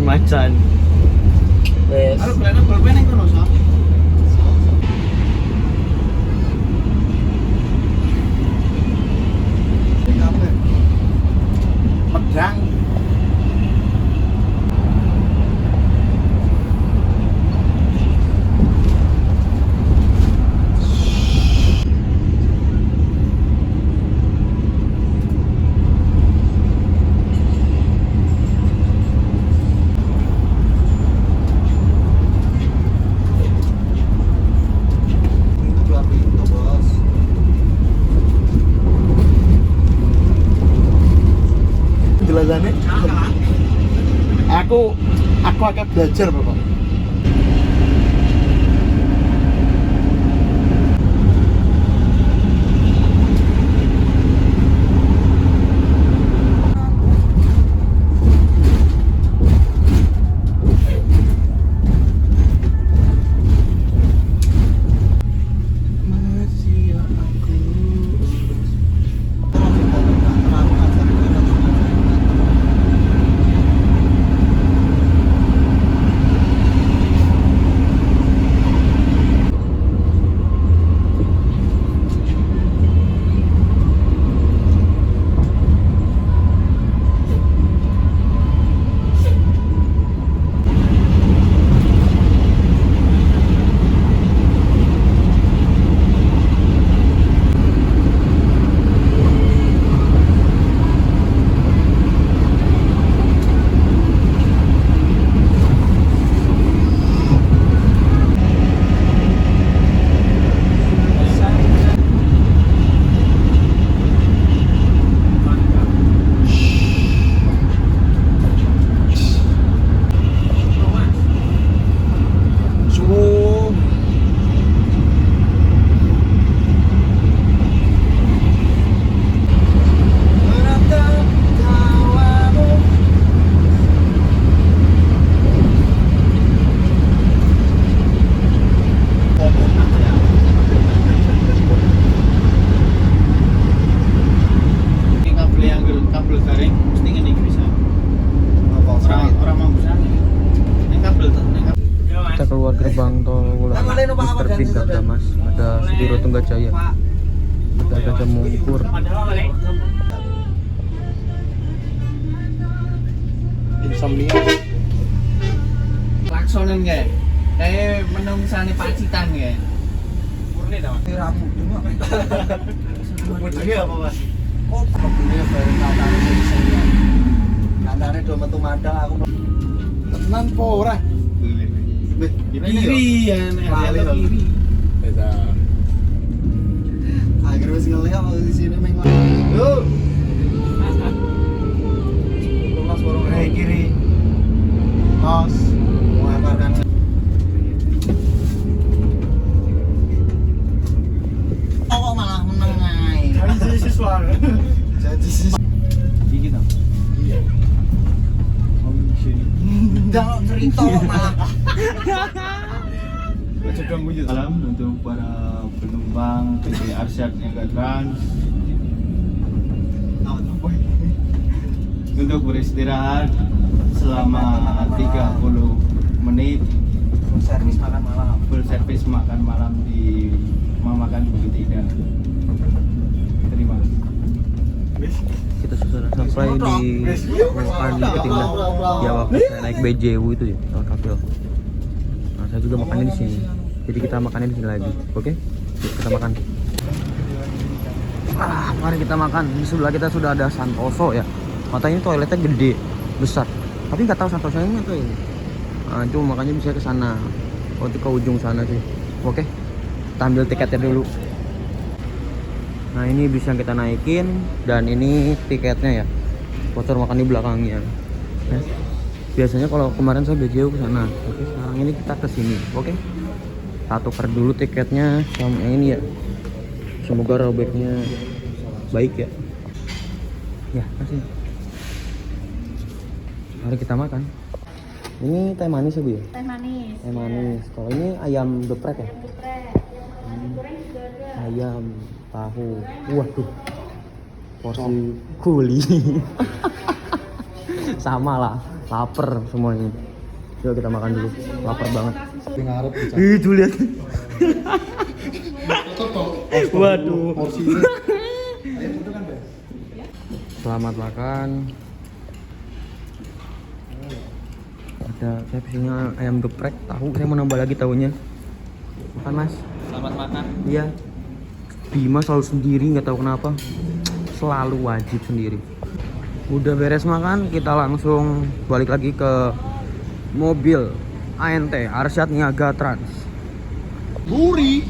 macan. Wes. Arep belanja bolpen ning kono, Sob. Medang. Jelasannya aku akan belajar Bapak. Kita keluar gerbang tol Mr. Pindah Damas, ada Sudiro Tunggajaya, ada Gajah Mungkur. Insomnia. Klaksonan nggak? Menungsane Pacitan nggak? Murni dah. Rabu cuma. Ujungnya apa Mas? Oh, problemnya baru nantane sing nantane do metu madang aku. Tenan po ora? Kiri ya, kiri. Beda. Agar wis ngelihat di sini meng. Yo. Mas borong kiri. Mas mau aparkan. Kok malah meneng ae. Jadi siswa. Jadi siswa. Iki ta. Iya. Jangan cerita malah. Salam untuk para penumpang PT Arsyad Niaga Trans. Untuk beristirahat selama 30 menit. Full service makan malam. Full service makan malam di Mamakan Bukit Indah. Terima kasih. Kita sudah sampai di Mamakan Bukit Indah. Ya waktu saya naik BJW itu ya, kafe. Nah, saya juga makannya di sini. Jadi kita makannya di sini lagi. Oke? Yuk, kita makan. Mari kita makan. Di sebelah kita sudah ada Santoso ya. Matanya toiletnya gede, besar. Tapi nggak tahu Santoso ini atau ini. Nah, cuma makanya bisa ke sana. Oh, ke ujung sana sih. Oke. Kita ambil tiketnya dulu. Nah, ini bis yang kita naikin dan ini tiketnya ya. Voucher makan di belakangnya. Ya. Biasanya kalau kemarin saya udah jauh ke sana. Oke, sekarang ini kita ke sini. Oke. Kita tukar dulu tiketnya sama yang ini ya. Semoga robeknya baik ya. Ya, kasih. Mari kita makan. Ini teh manis ya Bu ya? Teh manis. Teh manis. Kalau ini ayam geprek ya? Geprek. Goreng juga ada. Ayam, tahu. Waduh. Porsi kuli. Sama lah. Laper semuanya. Coba kita makan dulu. Lapar banget. Ngarep Itu lihat. Waduh. porsinya. Selamat makan. Ada saya pesennya ayam geprek, tahu. Saya mau nambah lagi tahunya. Makan Mas. Selamat makan. Iya. Bima selalu sendiri, nggak tahu kenapa. Selalu wajib sendiri. Udah beres makan, kita langsung balik lagi ke mobil ANT Arsyad Niaga Trans. Buri.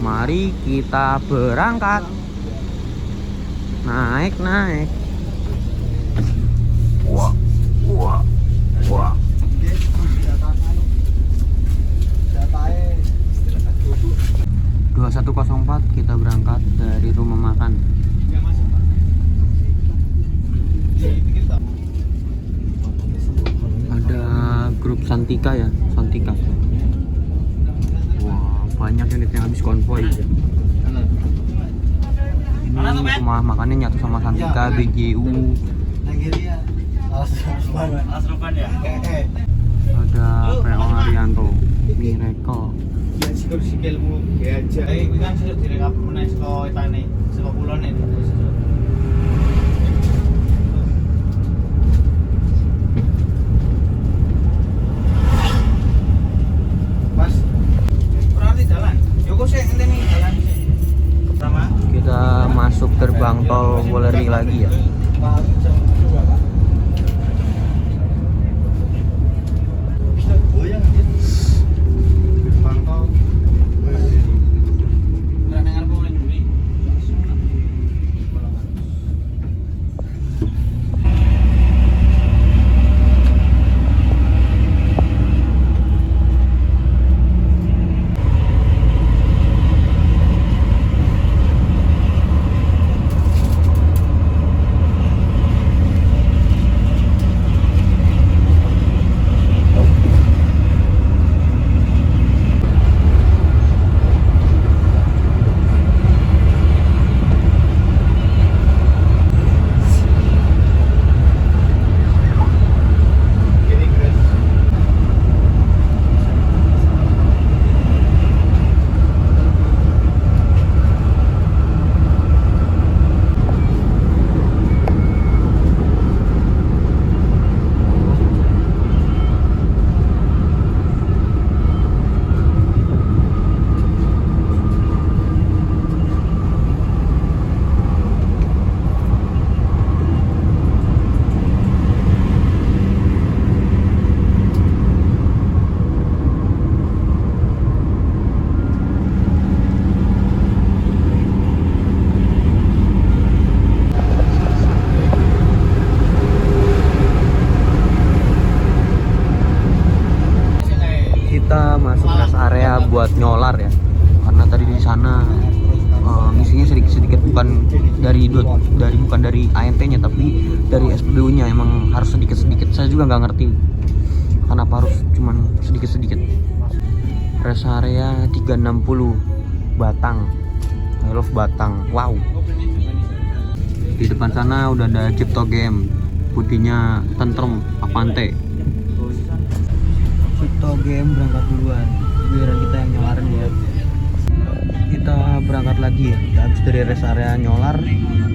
Mari kita berangkat. Naik. Wah. 2104 kita berangkat dari rumah makan. Ada grup Santika ya, Santika. Wah, banyak unit yang habis konvoy. Ini rumah makannya nyatu sama Santika, BJU. Asropan ya. Ada PO Arianto, Miracle. Sikilmu ya aja. Kuwi kan sesuk direkap meneh saka etane, saka kulone sesuk. Mas, ora di jalan. Yo kok sik ngenteni jalan sik. Pertama Kita masuk gerbang tol Wuleri lagi ya. bisa goyang dia. Gerbang tol. Ora nang arep ngene duri. Kita masuk rest area buat nyolar ya, karena tadi di sana misinya sedikit bukan dari ANT-nya tapi dari SPBU-nya. Emang harus sedikit. Saya juga nggak ngerti kenapa harus cuman sedikit. Rest area 360 Batang. I love Batang. Wow. Di depan sana udah ada Cipto Game, putihnya tentrem Avante. Cipto Game berangkat duluan, biar kita yang nyolarin ya. Kita berangkat lagi ya, kita habis dari rest area nyolar,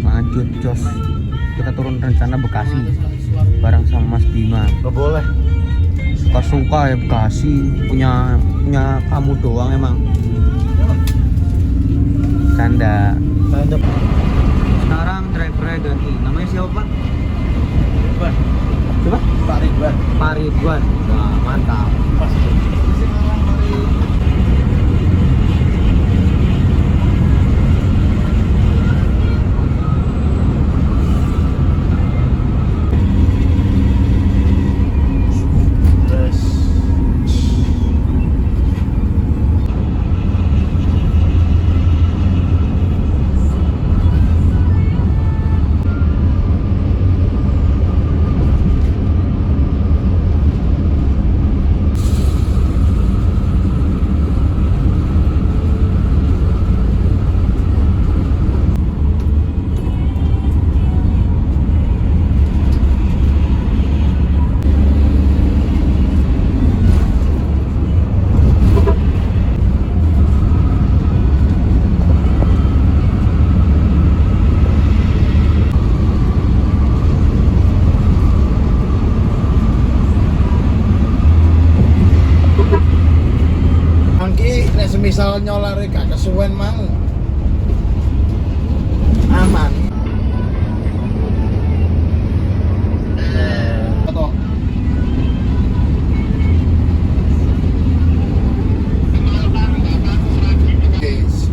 lanjut jos. Kita turun rencana Bekasi, bareng sama Mas Bima. Gak boleh. Suka-suka ya Bekasi, punya kamu doang emang. Canda. Sekarang drivernya ganti, namanya siapa Pak? Ridwan. Coba? Pak Ridwan. Pak Ridwan. Nah, mantap. misal nyolare gak kesuwen mang aman. Foto. Guys.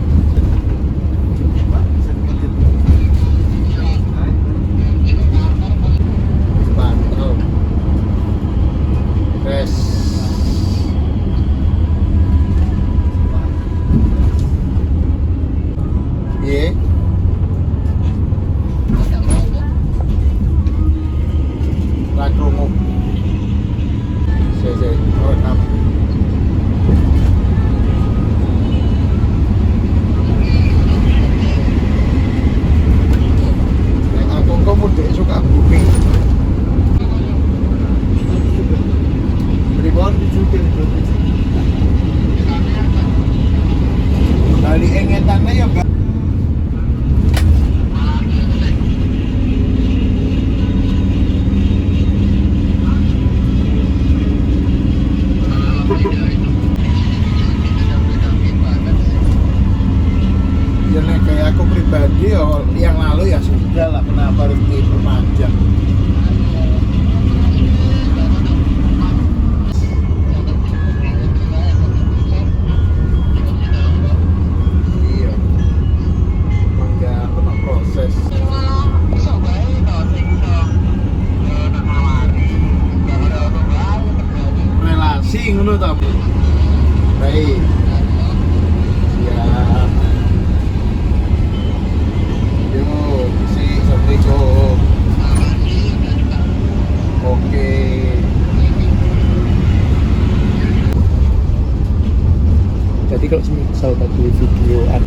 Mantap. Guys. Iya. Lakrungu. Saya rekam. Nek aku kok mudik suka bumi. Pribon dicutil dari engetannya ya enggak. Ya nek kayak aku pribadi ya yang lalu ya sudah lah, kenapa harus diperpanjang. Iya, emang nggak pernah proses relasi ngono ta. Baik. Ya. Yo, si Assalamualaikum. Oke. Jadi kalau misal tadi videoan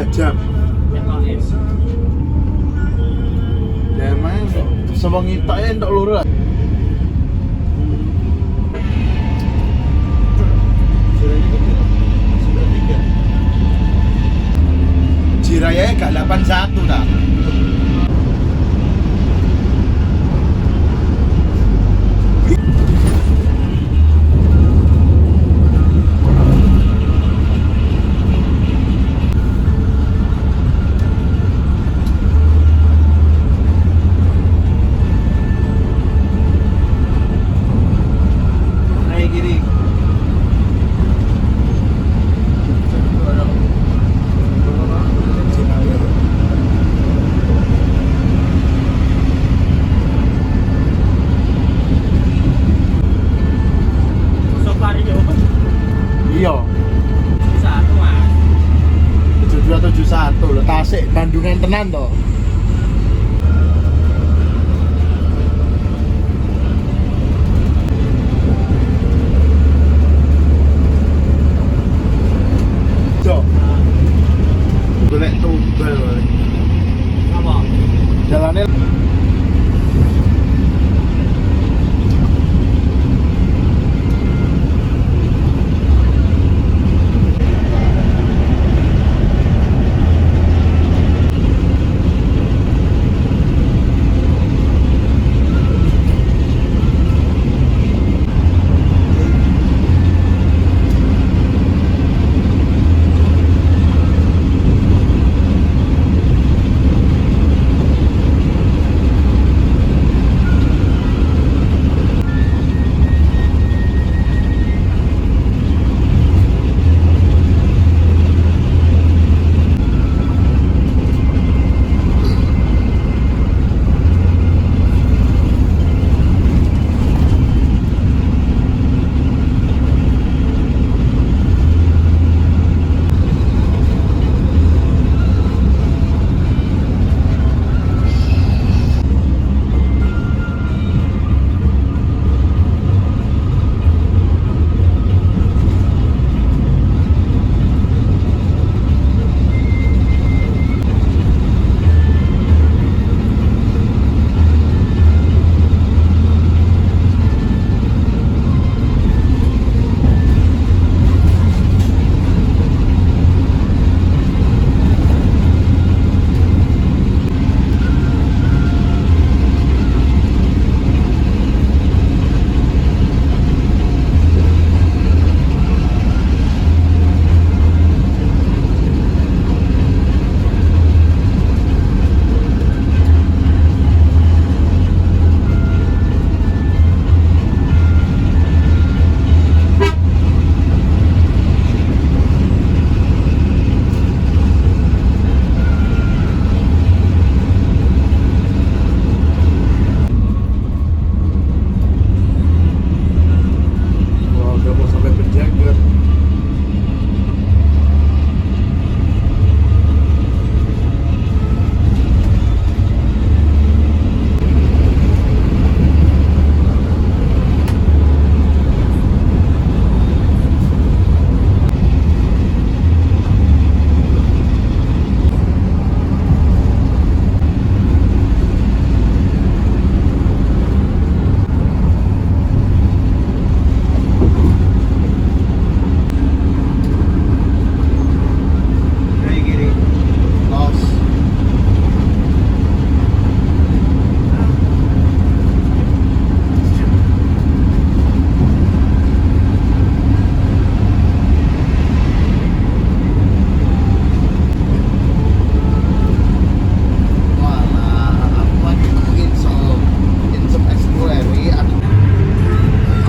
jam. Ya emang sewengi tok entuk loro lah. Jiraya gak 81 dah. Iya. 71 Mas. 7271 lho, Tasik Bandungan tenan to. Jo. Golek tumbal wae. Apa? Jalane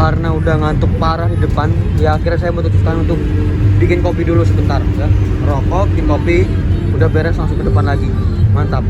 karena udah ngantuk parah di depan, ya akhirnya saya memutuskan untuk bikin kopi dulu sebentar ya. Rokok, bikin kopi, udah beres langsung ke depan lagi. Mantap.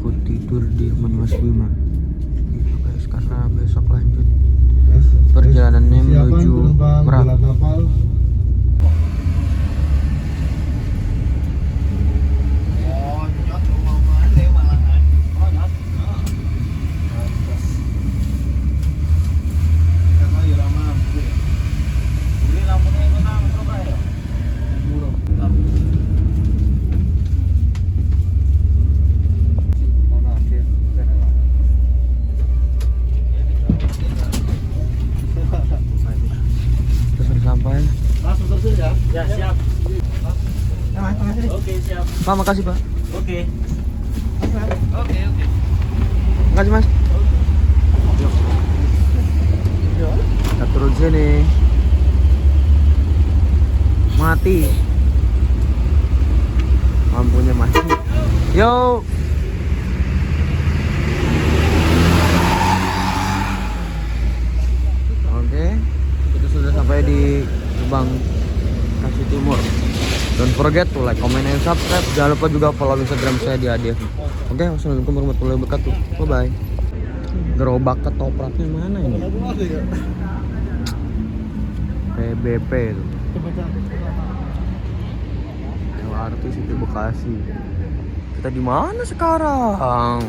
ikut tidur di rumah Mas Bima gitu guys, karena besok lanjut perjalanannya menuju Merak. Terus udah sampai. Langsung terus ya? Ya, siap. Oke, siap. Pak, makasih Pak. Oke. Oke. Makasih Mas. Kita turun sini. Mati. Lampunya mati. Yo. Oke, kita sudah sampai di gerbang Bekasi Timur. Don't forget to like, comment, and subscribe. Jangan lupa juga follow Instagram saya di ADF. Oke, wassalamualaikum warahmatullahi wabarakatuh. Bye bye. Gerobak ketopraknya mana ini? PBP itu. LRT City Bekasi. Kita di mana sekarang?